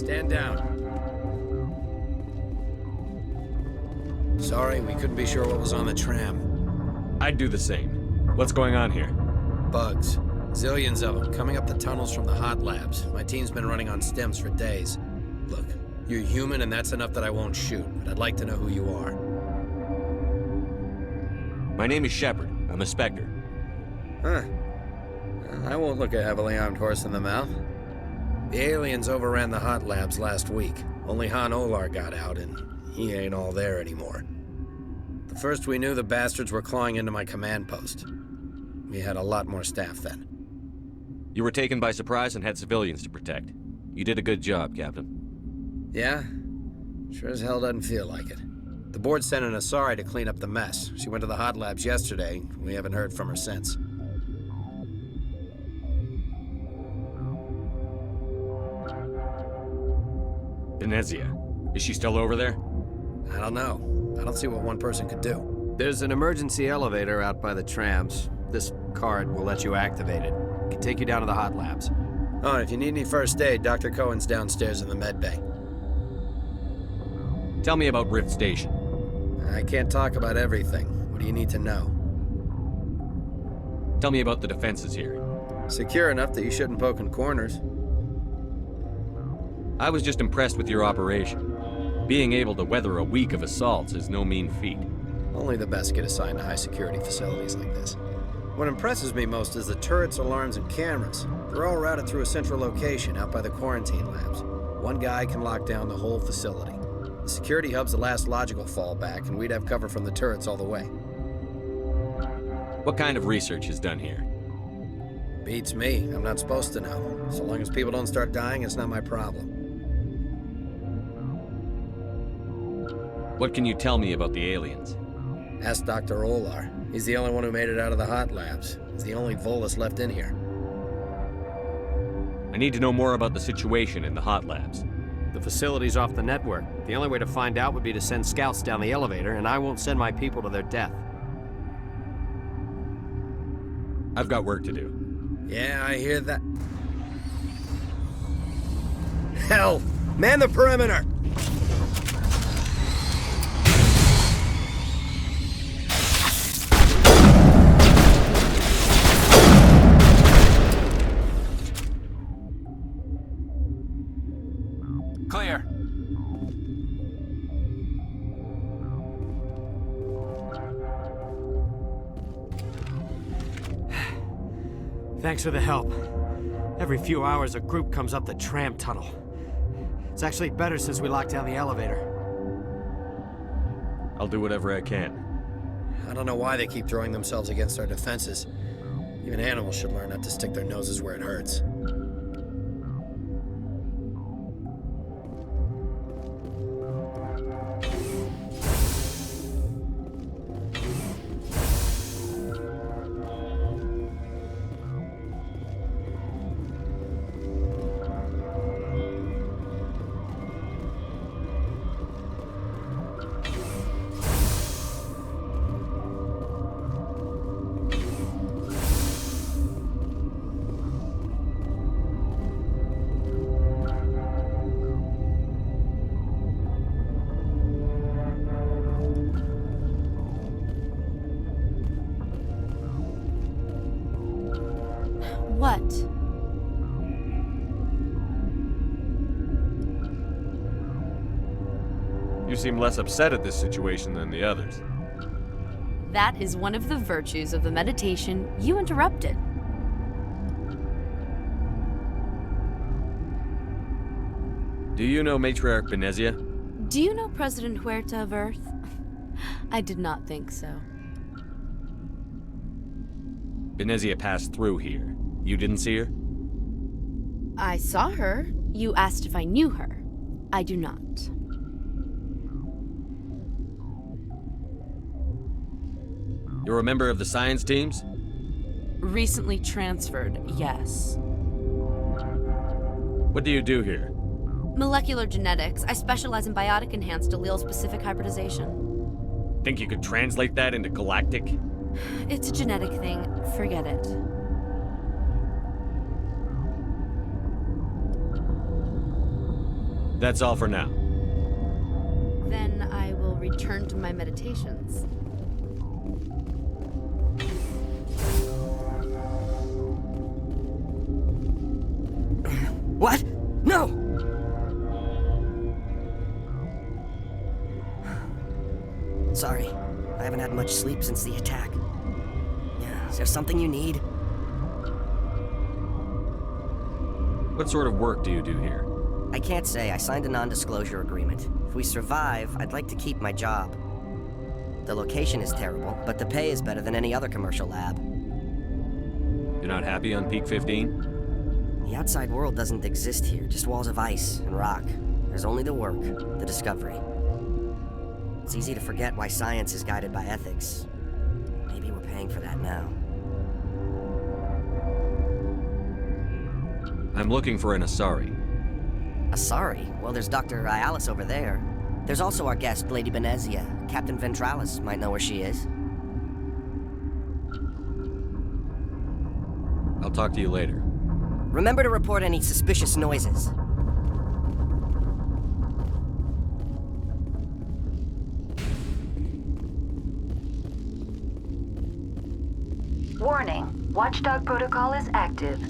Stand down. Sorry, we couldn't be sure what was on the tram. I'd do the same. What's going on here? Bugs. Zillions of them, coming up the tunnels from the hot labs. My team's been running on stems for days. Look, you're human and that's enough that I won't shoot, but I'd like to know who you are. My name is Shepard. I'm a Spectre. Huh. I won't look a heavily armed horse in the mouth. The aliens overran the hot labs last week. Only Han Olar got out, and he ain't all there anymore. The first we knew, the bastards were clawing into my command post. We had a lot more staff then. You were taken by surprise and had civilians to protect. You did a good job, Captain. Yeah? Sure as hell doesn't feel like it. The board sent an Asari to clean up the mess. She went to the hot labs yesterday. We haven't heard from her since. Venezia. Is she still over there? I don't know. I don't see what one person could do. There's an emergency elevator out by the trams. This card will let you activate it. It can take you down to the hot labs. Oh, and if you need any first aid, Dr. Cohen's downstairs in the med bay. Tell me about Rift Station. I can't talk about everything. What do you need to know? Tell me about the defenses here. Secure enough that you shouldn't poke in corners. I was just impressed with your operation. Being able to weather a week of assaults is no mean feat. Only the best get assigned to high-security facilities like this. What impresses me most is the turrets, alarms, and cameras. They're all routed through a central location out by the quarantine labs. One guy can lock down the whole facility. The security hub's the last logical fallback, and we'd have cover from the turrets all the way. What kind of research is done here? Beats me. I'm not supposed to know. So long as people don't start dying, it's not my problem. What can you tell me about the aliens? Ask Dr. Olar. He's the only one who made it out of the hot labs. He's the only Volus left in here. I need to know more about the situation in the hot labs. The facility's off the network. The only way to find out would be to send scouts down the elevator, and I won't send my people to their death. I've got work to do. Yeah, I hear that. Hell! Man the perimeter! Clear. Thanks for the help. Every few hours, a group comes up the tram tunnel. It's actually better since we locked down the elevator. I'll do whatever I can. I don't know why they keep throwing themselves against our defenses. Even animals should learn not to stick their noses where it hurts. What? You seem less upset at this situation than the others. That is one of the virtues of the meditation you interrupted. Do you know Matriarch Venezia? Do you know President Huerta of Earth? I did not think so. Venezia passed through here. You didn't see her? I saw her. You asked if I knew her. I do not. You're a member of the science teams? Recently transferred, yes. What do you do here? Molecular genetics. I specialize in biotic-enhanced allele-specific hybridization. Think you could translate that into galactic? It's a genetic thing. Forget it. That's all for now. Then I will return to my meditations. What? No! Sorry, I haven't had much sleep since the attack. Yeah, is there something you need? What sort of work do you do here? I can't say. I signed a non-disclosure agreement. If we survive, I'd like to keep my job. The location is terrible, but the pay is better than any other commercial lab. You're not happy on Peak 15? The outside world doesn't exist here, just walls of ice and rock. There's only the work, the discovery. It's easy to forget why science is guided by ethics. Maybe we're paying for that now. I'm looking for an Asari. Asari? Well, there's Dr. Ayalis over there. There's also our guest, Lady Benezia. Captain Ventralis might know where she is. I'll talk to you later. Remember to report any suspicious noises. Warning, Watchdog protocol is active.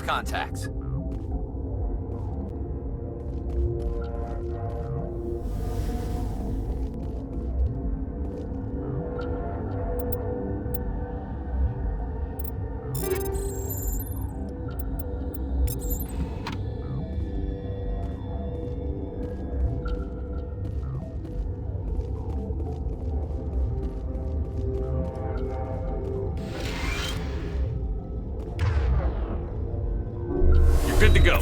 contacts. Good to go.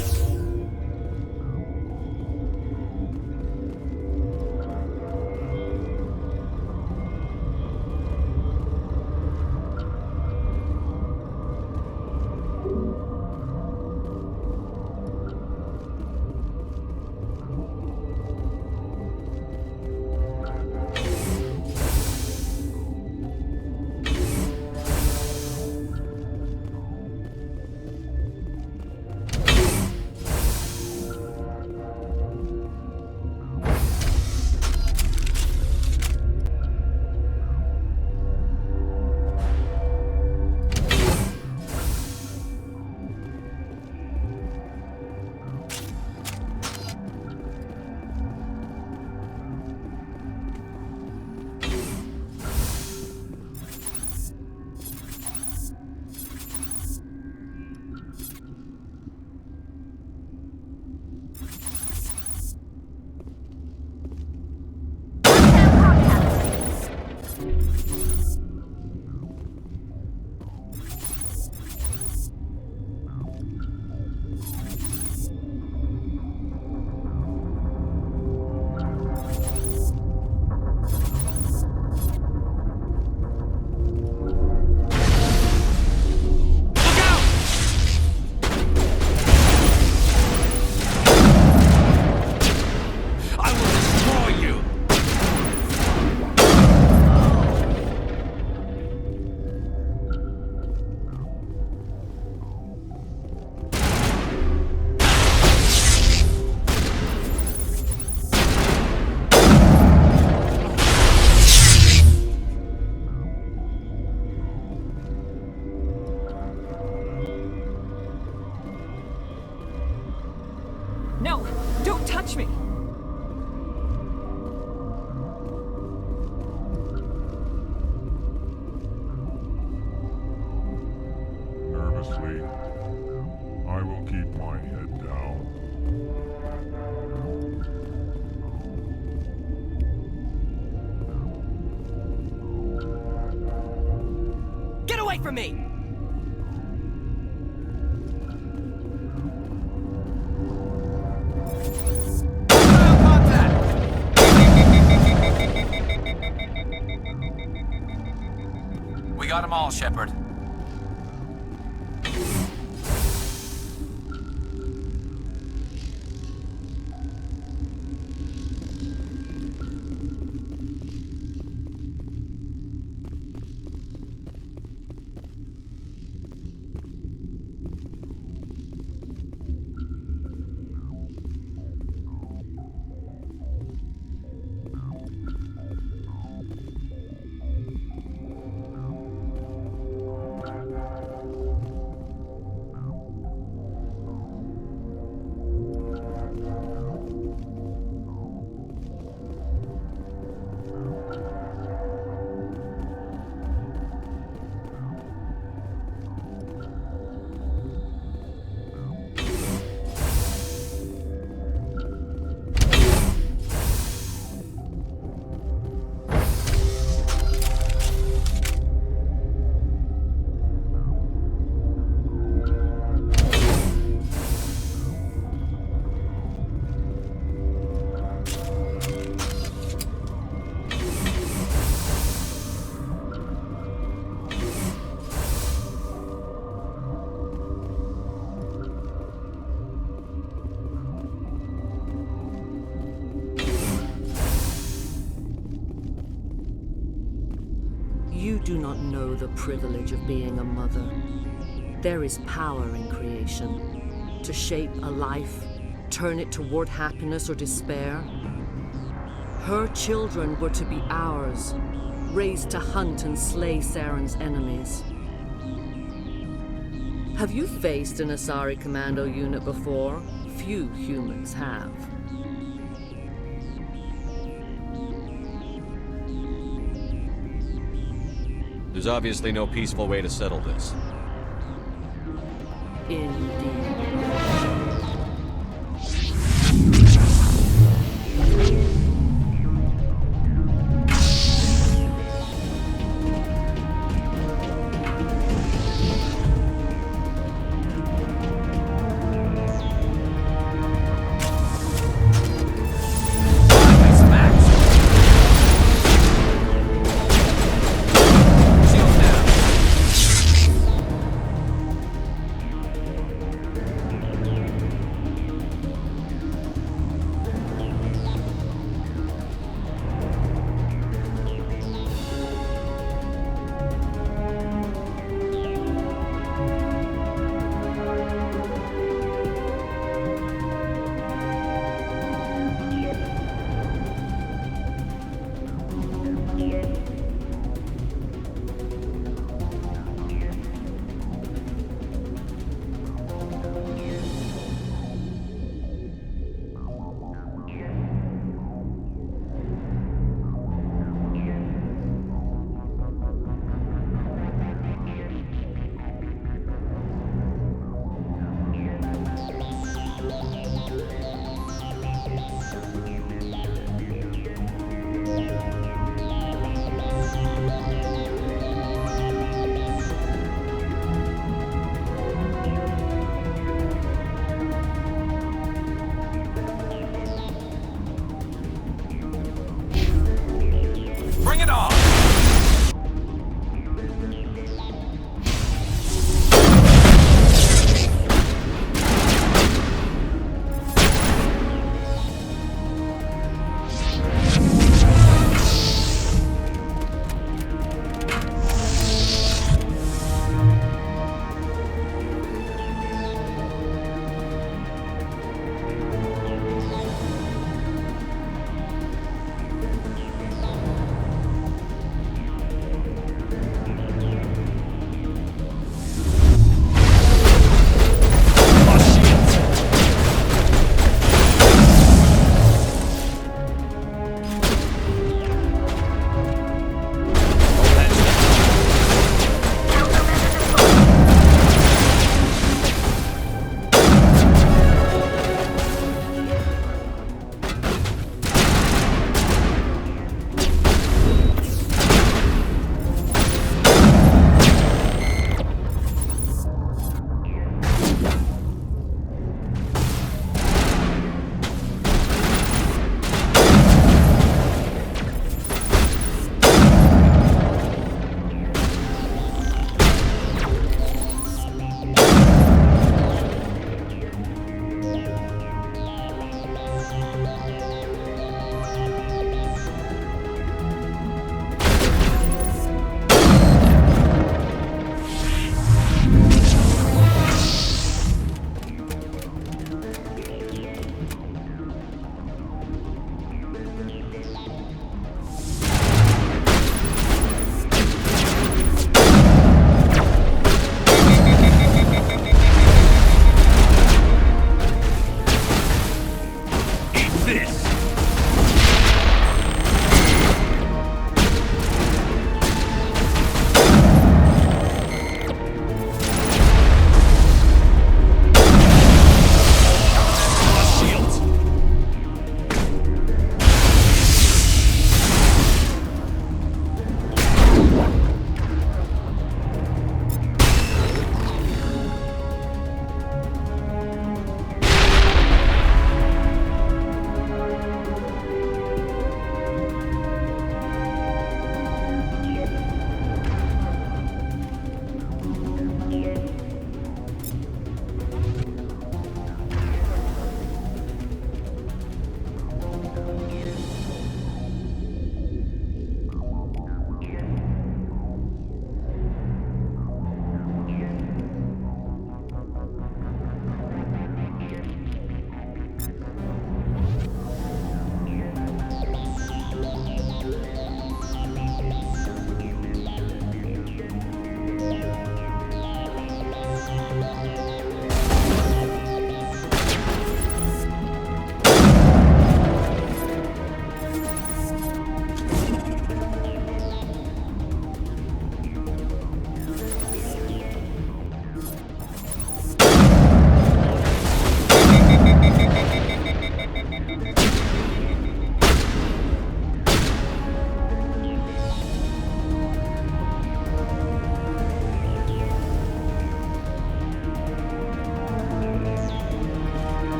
No! Don't touch me! Nervously, I will keep my head down. Get away from me! We got them all, Shepard. You do not know the privilege of being a mother. There is power in creation. To shape a life, turn it toward happiness or despair. Her children were to be ours, raised to hunt and slay Saren's enemies. Have you faced an Asari commando unit before? Few humans have. There's obviously no peaceful way to settle this. Indeed.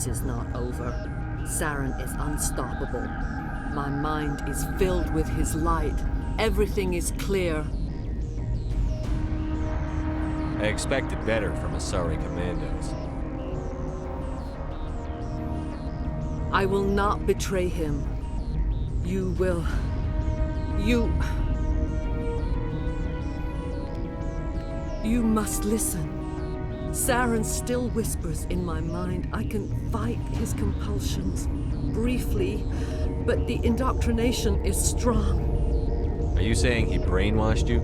This is not over. Saren is unstoppable. My mind is filled with his light. Everything is clear. I expected better from Asari commandos. I will not betray him. You will... You must listen. Saren still whispers in my mind. I can fight his compulsions, briefly, but the indoctrination is strong. Are you saying he brainwashed you?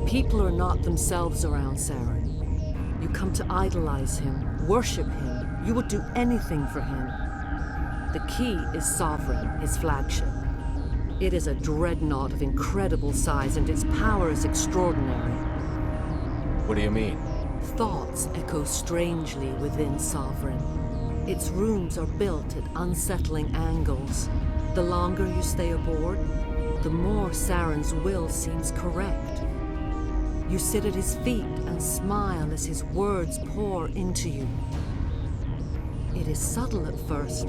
People are not themselves around Saren. You come to idolize him, worship him. You would do anything for him. The key is Sovereign, his flagship. It is a dreadnought of incredible size, and its power is extraordinary. What do you mean? Thoughts echo strangely within Sovereign. Its rooms are built at unsettling angles. The longer you stay aboard, the more Saren's will seems correct. You sit at his feet and smile as his words pour into you. It is subtle at first.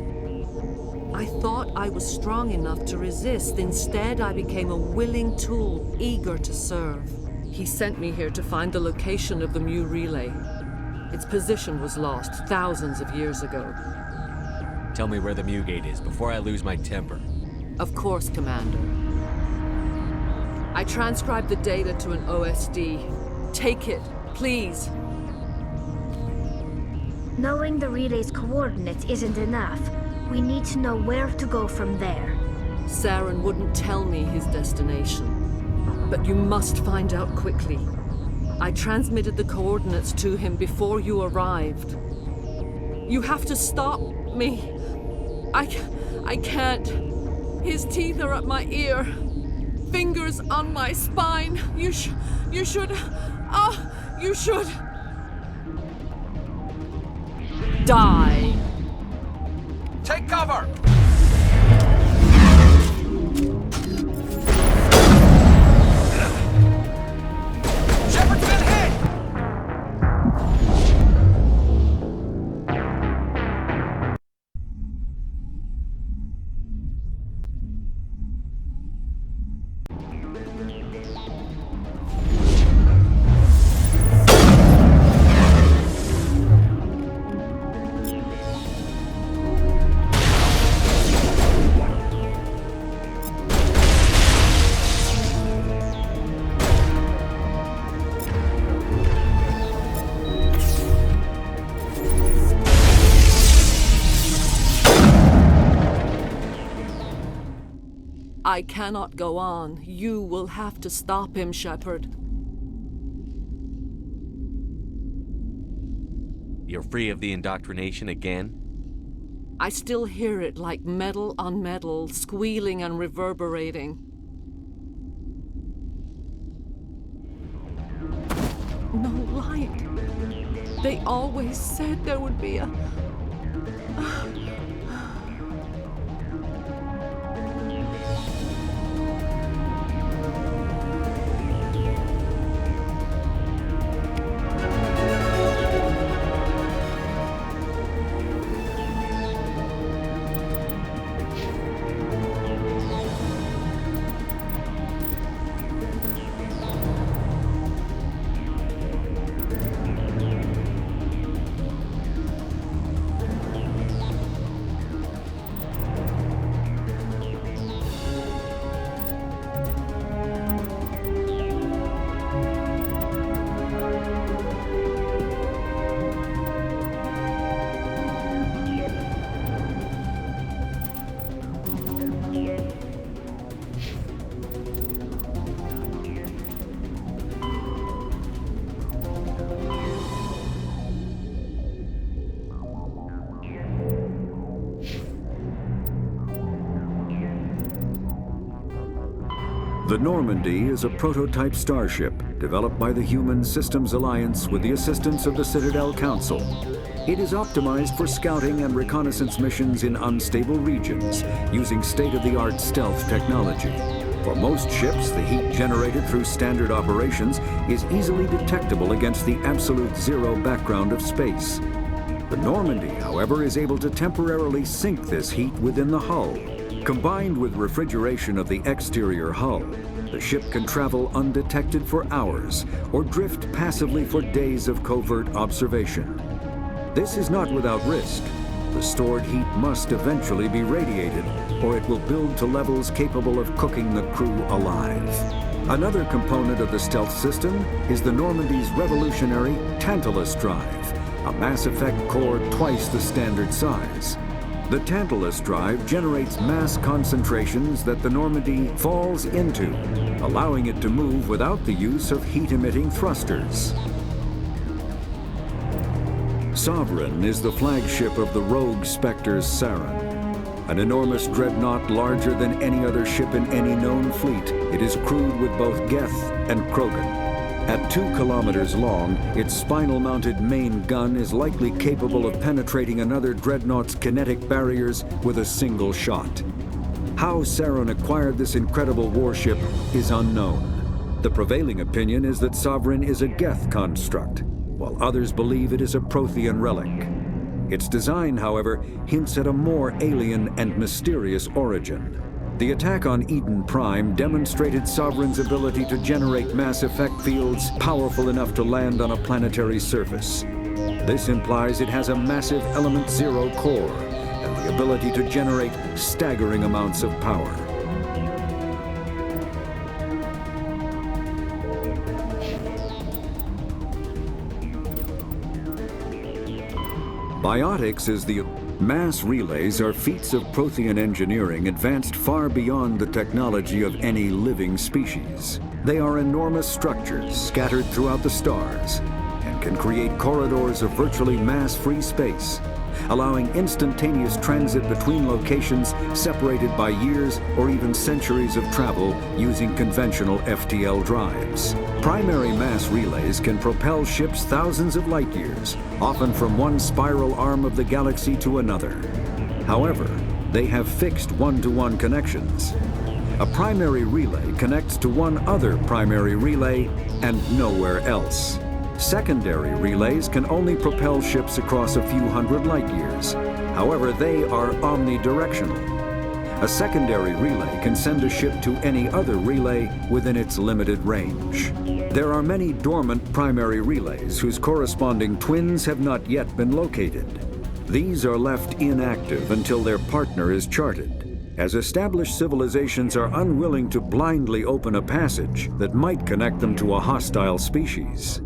I thought I was strong enough to resist. Instead, I became a willing tool, eager to serve. He sent me here to find the location of the Mu relay. Its position was lost thousands of years ago. Tell me where the Mu gate is before I lose my temper. Of course, Commander. I transcribed the data to an OSD. Take it, please. Knowing the relay's coordinates isn't enough. We need to know where to go from there. Saren wouldn't tell me his destination. But you must find out quickly. I transmitted the coordinates to him before you arrived. You have to stop me. I can't. His teeth are at my ear. Fingers on my spine. You should. You should. Die. Take cover! Shepard's been hit! I cannot go on. You will have to stop him, Shepard. You're free of the indoctrination again? I still hear it like metal on metal, squealing and reverberating. No light. They always said there would be a... The Normandy is a prototype starship developed by the Human Systems Alliance with the assistance of the Citadel Council. It is optimized for scouting and reconnaissance missions in unstable regions using state-of-the-art stealth technology. For most ships, the heat generated through standard operations is easily detectable against the absolute zero background of space. The Normandy, however, is able to temporarily sink this heat within the hull. Combined with refrigeration of the exterior hull, the ship can travel undetected for hours or drift passively for days of covert observation. This is not without risk. The stored heat must eventually be radiated, or it will build to levels capable of cooking the crew alive. Another component of the stealth system is the Normandy's revolutionary Tantalus drive, a Mass Effect core twice the standard size. The Tantalus drive generates mass concentrations that the Normandy falls into, allowing it to move without the use of heat-emitting thrusters. Sovereign is the flagship of the rogue Spectre's Saren. An enormous dreadnought larger than any other ship in any known fleet, it is crewed with both Geth and Krogan. At 2 kilometers long, its spinal-mounted main gun is likely capable of penetrating another dreadnought's kinetic barriers with a single shot. How Saren acquired this incredible warship is unknown. The prevailing opinion is that Sovereign is a Geth construct, while others believe it is a Prothean relic. Its design, however, hints at a more alien and mysterious origin. The attack on Eden Prime demonstrated Sovereign's ability to generate mass effect fields powerful enough to land on a planetary surface. This implies it has a massive Element Zero core and the ability to generate staggering amounts of power. Biotics is the mass relays are feats of Prothean engineering advanced far beyond the technology of any living species. They are enormous structures scattered throughout the stars and can create corridors of virtually mass-free space, allowing instantaneous transit between locations separated by years or even centuries of travel using conventional FTL drives. Primary mass relays can propel ships thousands of light years, often from one spiral arm of the galaxy to another. However, they have fixed one-to-one connections. A primary relay connects to one other primary relay and nowhere else. Secondary relays can only propel ships across a few hundred light years. However, they are omnidirectional. A secondary relay can send a ship to any other relay within its limited range. There are many dormant primary relays whose corresponding twins have not yet been located. These are left inactive until their partner is charted, as established civilizations are unwilling to blindly open a passage that might connect them to a hostile species.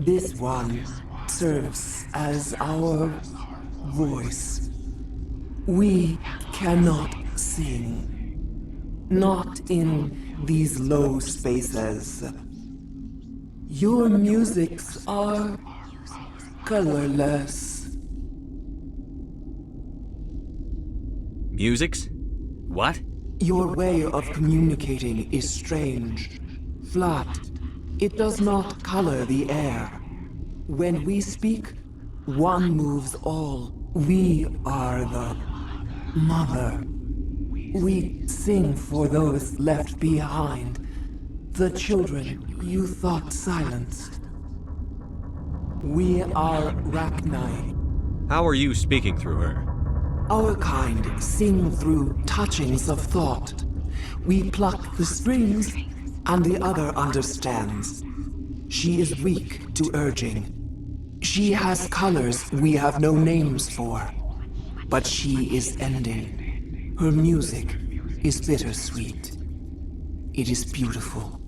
This one serves as our voice. We cannot sing. Not in these low spaces. Your musics are colorless. Musics? What? Your way of communicating is strange. Flat. It does not color the air. When we speak, one moves all. We are the mother. We sing for those left behind. The children you thought silenced. We are Rachni. How are you speaking through her? Our kind sing through touchings of thought. We pluck the strings, and the other understands. She is weak to urging. She has colors we have no names for. But she is ending. Her music is bittersweet. It is beautiful.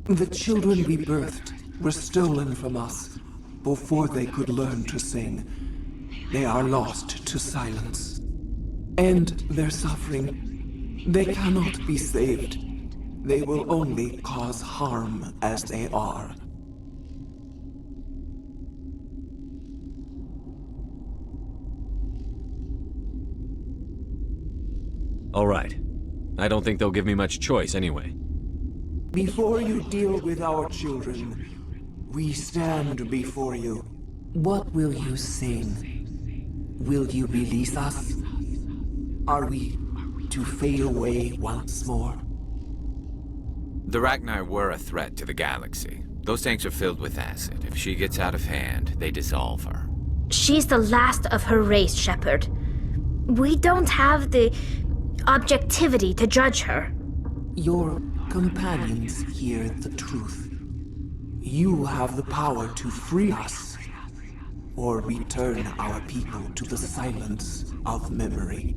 The children we birthed were stolen from us before they could learn to sing. They are lost to silence. And their suffering, they cannot be saved. They will only cause harm as they are. All right. I don't think they'll give me much choice anyway. Before you deal with our children, we stand before you. What will you sing? Will you release us? Are we to fade away once more? The Rachni were a threat to the galaxy. Those tanks are filled with acid. If she gets out of hand, they dissolve her. She's the last of her race, Shepard. We don't have the objectivity to judge her. Your companions hear the truth. You have the power to free us, or return our people to the silence of memory.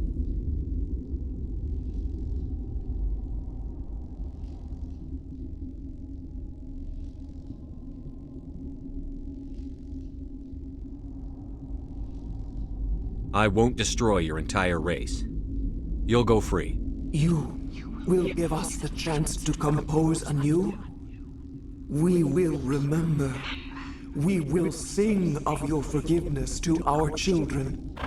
I won't destroy your entire race. You'll go free. You will give us the chance to compose anew? We will remember. We will sing of your forgiveness to our children.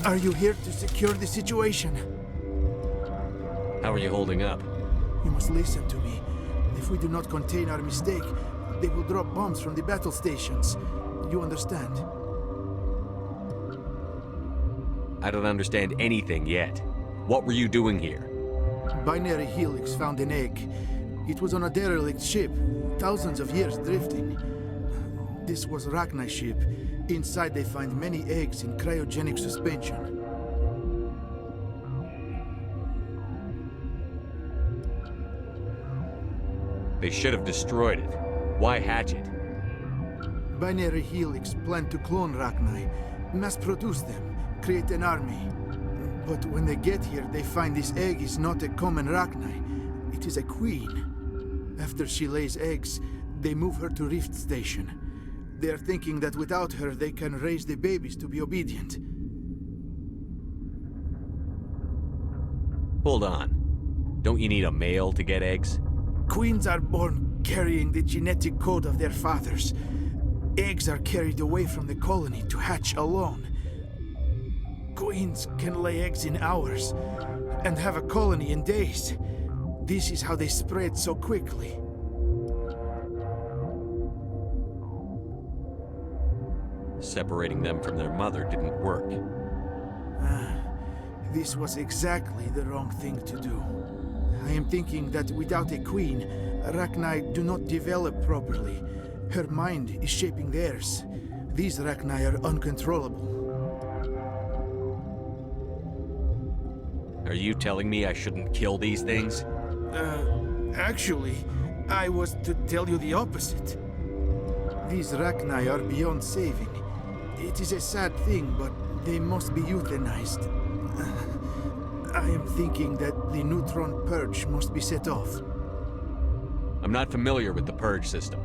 Are you here to secure the situation? How are you holding up? You must listen to me. If we do not contain our mistake, they will drop bombs from the battle stations. You understand? I don't understand anything yet. What were you doing here? Binary Helix found an egg. It was on a derelict ship, thousands of years drifting. This was Rachni's ship. Inside they find many eggs in cryogenic suspension. They should have destroyed it. Why hatch it? Binary Helix planned to clone Rachni, mass-produce them, create an army. But when they get here, they find this egg is not a common Rachni. It is a queen. After she lays eggs, they move her to Rift Station. They are thinking that without her, they can raise the babies to be obedient. Hold on. Don't you need a male to get eggs? Queens are born carrying the genetic code of their fathers. Eggs are carried away from the colony to hatch alone. Queens can lay eggs in hours and have a colony in days. This is how they spread so quickly. Separating them from their mother didn't work. This was exactly the wrong thing to do. I am thinking that without a queen, Rachni do not develop properly. Her mind is shaping theirs. These Rachni are uncontrollable. Are you telling me I shouldn't kill these things? Actually, I was to tell you the opposite. These Rachni are beyond saving. It is a sad thing, but they must be euthanized. I am thinking that the neutron purge must be set off. I'm not familiar with the purge system.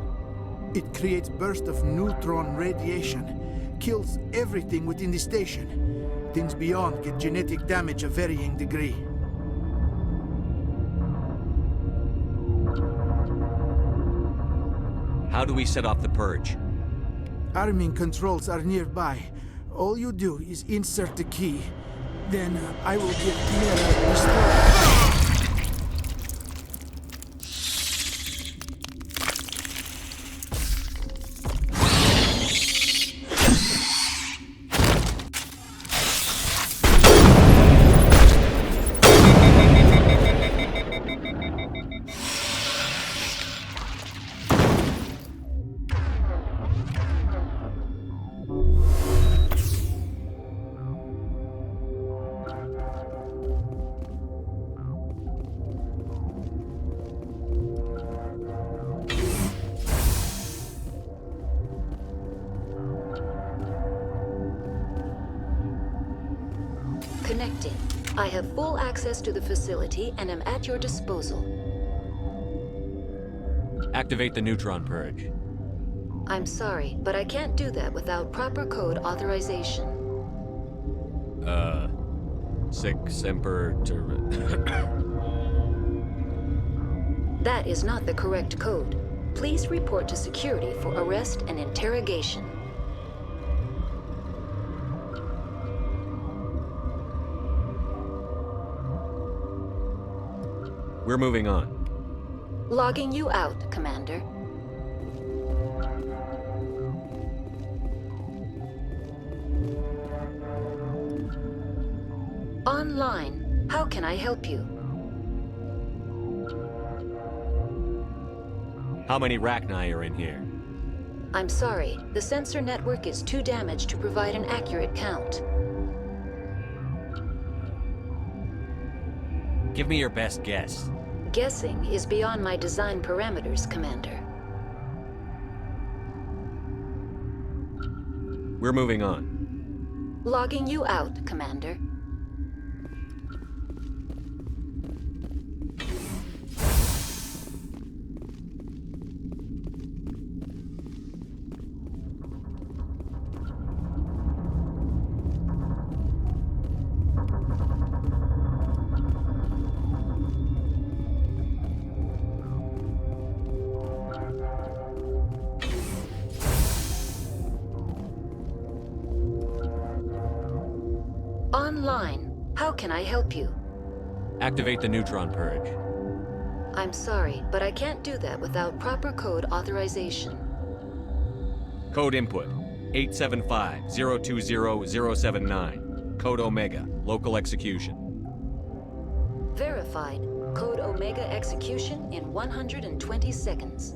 It creates bursts of neutron radiation, kills everything within the station. Things beyond get genetic damage of varying degree. How do we set off the purge? Arming controls are nearby. All you do is insert the key. Then I will give Mira restore. Connecting. I have full access to the facility and am at your disposal. Activate the neutron purge. I'm sorry, but I can't do that without proper code authorization. Sic semper That is not the correct code. Please report to security for arrest and interrogation. We're moving on. Logging you out, Commander. Online. How can I help you? How many Rachni are in here? I'm sorry. The sensor network is too damaged to provide an accurate count. Give me your best guess. Guessing is beyond my design parameters, Commander. We're moving on. Logging you out, Commander. online. How can I help you? Activate the neutron purge. I'm sorry, but I can't do that without proper code authorization. Code input 875-020-079. Code Omega. Local execution. Verified. Code Omega execution in 120 seconds.